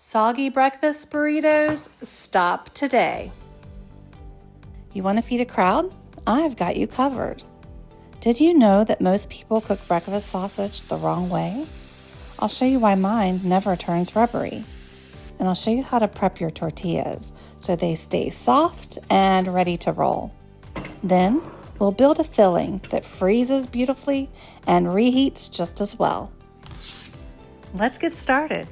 Soggy breakfast burritos, stop today. You want to feed a crowd? I've got you covered. Did you know that most people cook breakfast sausage the wrong way? I'll show you why mine never turns rubbery. And I'll show you how to prep your tortillas so they stay soft and ready to roll. Then we'll build a filling that freezes beautifully and reheats just as well. Let's get started.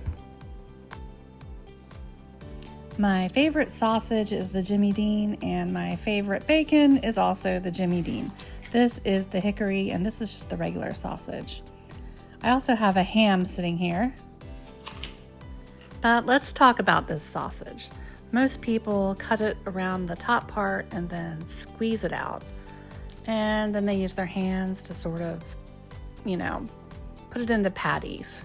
My favorite sausage is the Jimmy Dean, and my favorite bacon is also the Jimmy Dean. This is the hickory, and this is just the regular sausage. I also have a ham sitting here. But let's talk about this sausage. Most people cut it around the top part and then squeeze it out. And then they use their hands to sort of, put it into patties.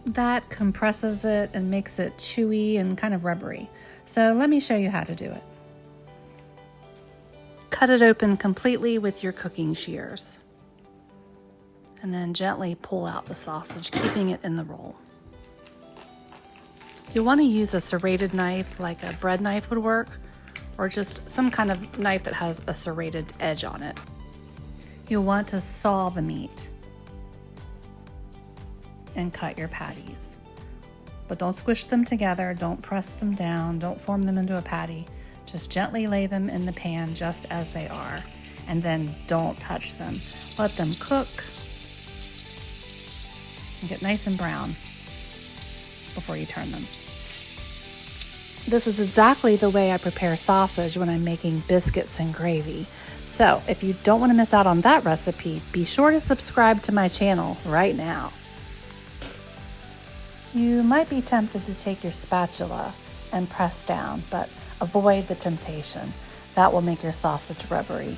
That compresses it and makes it chewy and kind of rubbery. So let me show you how to do it. Cut it open completely with your cooking shears. And then gently pull out the sausage, keeping it in the roll. You'll want to use a serrated knife like a bread knife would work, or just some kind of knife that has a serrated edge on it. You'll want to saw the meat and cut your patties. But don't squish them together, don't press them down, don't form them into a patty. Just gently lay them in the pan just as they are, and then don't touch them. Let them cook and get nice and brown before you turn them. This is exactly the way I prepare sausage when I'm making biscuits and gravy. So if you don't want to miss out on that recipe, be sure to subscribe to my channel right now. You might be tempted to take your spatula and press down, but avoid the temptation. That will make your sausage rubbery.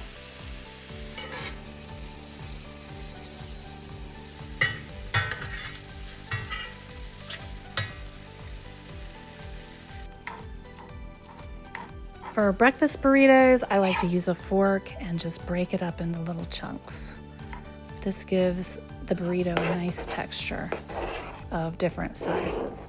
For breakfast burritos, I like to use a fork and just break it up into little chunks. This gives the burrito a nice texture of different sizes.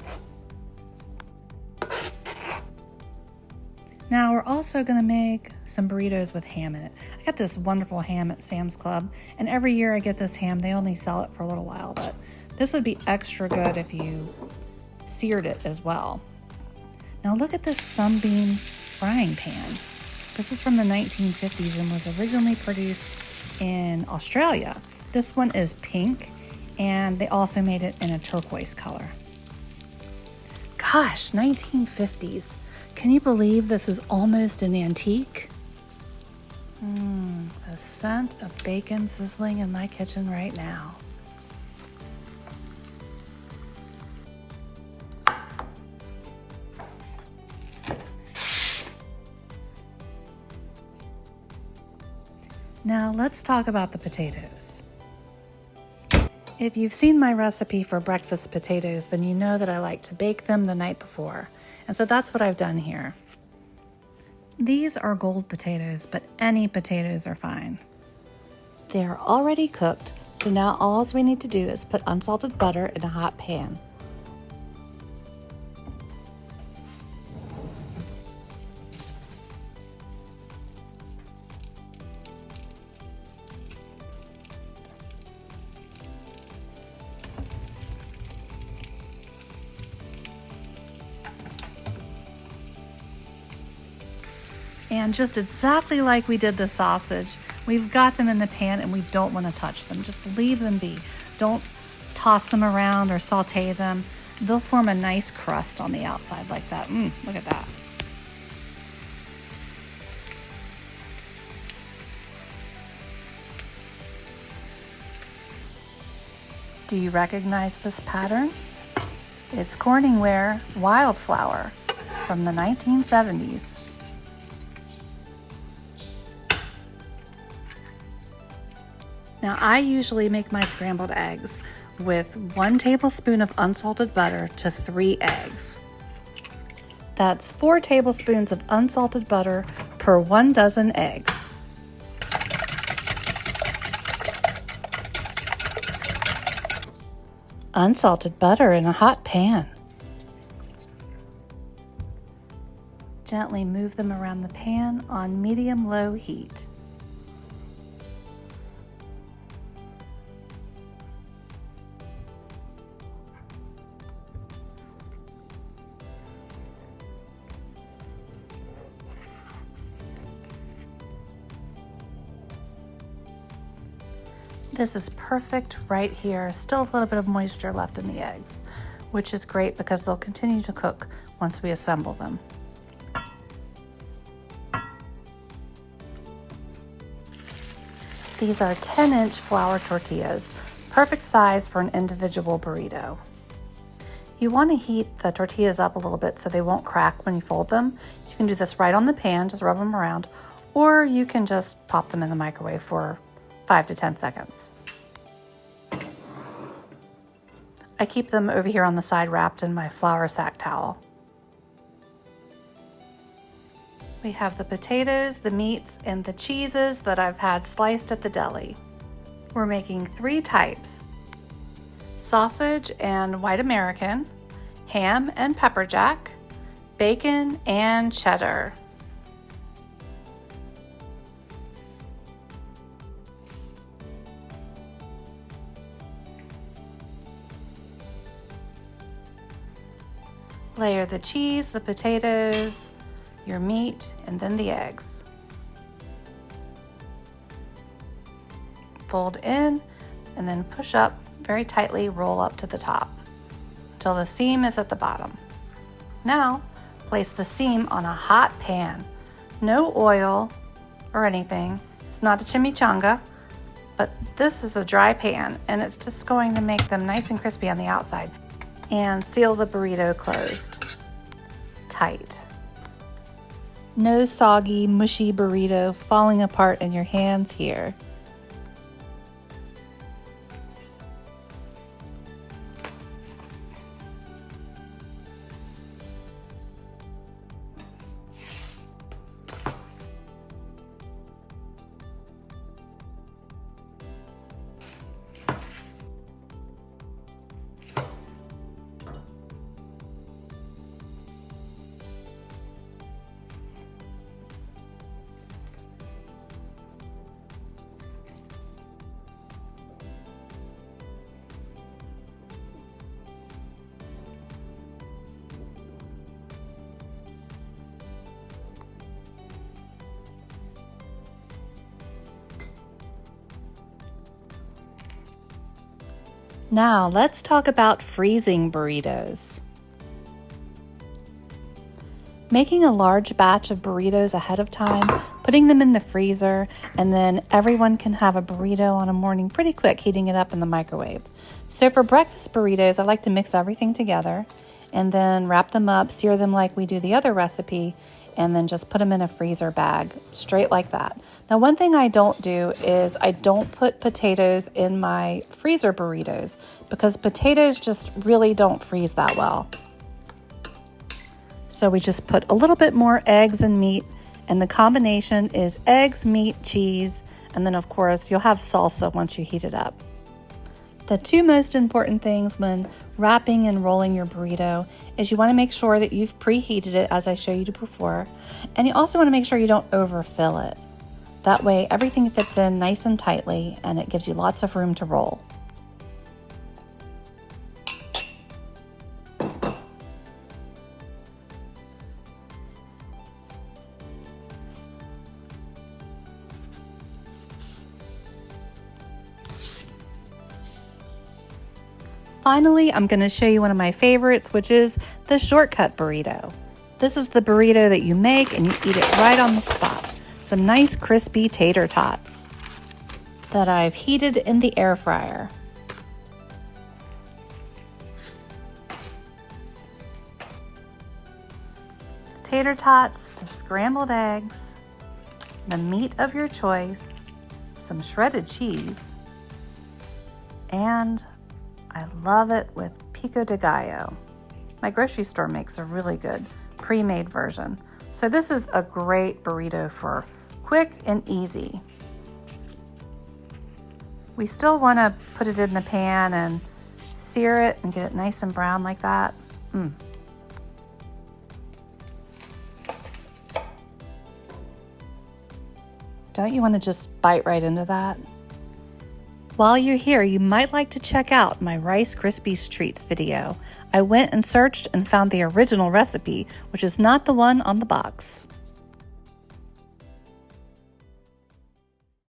Now we're also going to make some burritos with ham in it. I got this wonderful ham at Sam's Club, and every year I get this ham. They only sell it for a little while, but this would be extra good if you seared it as well. Now look at this sunbeam frying pan. This is from the 1950s and was originally produced in Australia. This one is pink, and they also made it in a turquoise color. Gosh, 1950s. Can you believe this is almost an antique? The scent of bacon sizzling in my kitchen right now. Now let's talk about the potatoes. If you've seen my recipe for breakfast potatoes, then you know that I like to bake them the night before. And so that's what I've done here. These are gold potatoes, but any potatoes are fine. They're already cooked, so now all we need to do is put unsalted butter in a hot pan. And just exactly like we did the sausage, we've got them in the pan and we don't want to touch them. Just leave them be. Don't toss them around or saute them. They'll form a nice crust on the outside like that. Look at that. Do you recognize this pattern? It's Corningware Wildflower from the 1970s. Now, I usually make my scrambled eggs with 1 tablespoon of unsalted butter to 3 eggs. That's 4 tablespoons of unsalted butter per 1 dozen eggs. Unsalted butter in a hot pan. Gently move them around the pan on medium-low heat. This is perfect right here. Still a little bit of moisture left in the eggs, which is great because they'll continue to cook once we assemble them. These are 10-inch flour tortillas, perfect size for an individual burrito. You want to heat the tortillas up a little bit so they won't crack when you fold them. You can do this right on the pan, just rub them around, or you can just pop them in the microwave for 5 to 10 seconds. I keep them over here on the side wrapped in my flour sack towel. We have the potatoes, the meats, and the cheeses that I've had sliced at the deli. We're making 3 types: sausage and white American, ham and pepper jack, bacon and cheddar. Layer the cheese, the potatoes, your meat, and then the eggs. Fold in and then push up very tightly, roll up to the top until the seam is at the bottom. Now, place the seam on a hot pan. No oil or anything. It's not a chimichanga, but this is a dry pan and it's just going to make them nice and crispy on the outside. And seal the burrito closed tight. No soggy, mushy burrito falling apart in your hands here. Now let's talk about freezing burritos. Making a large batch of burritos ahead of time, putting them in the freezer, and then everyone can have a burrito on a morning pretty quick, heating it up in the microwave. So for breakfast burritos, I like to mix everything together and then wrap them up, sear them like we do the other recipe, and then just put them in a freezer bag, straight like that. Now, one thing I don't do is I don't put potatoes in my freezer burritos because potatoes just really don't freeze that well. So we just put a little bit more eggs and meat, and the combination is eggs, meat, cheese, and then of course you'll have salsa once you heat it up. The 2 most important things when wrapping and rolling your burrito is you want to make sure that you've preheated it as I showed you before, and you also want to make sure you don't overfill it. That way everything fits in nice and tightly and it gives you lots of room to roll. Finally, I'm going to show you one of my favorites, which is the shortcut burrito. This is the burrito that you make and you eat it right on the spot. Some nice crispy tater tots that I've heated in the air fryer. The tater tots, the scrambled eggs, the meat of your choice, some shredded cheese, and I love it with pico de gallo. My grocery store makes a really good pre-made version. So this is a great burrito for quick and easy. We still want to put it in the pan and sear it and get it nice and brown like that. Don't you want to just bite right into that? While you're here, you might like to check out my Rice Krispies Treats video. I went and searched and found the original recipe, which is not the one on the box.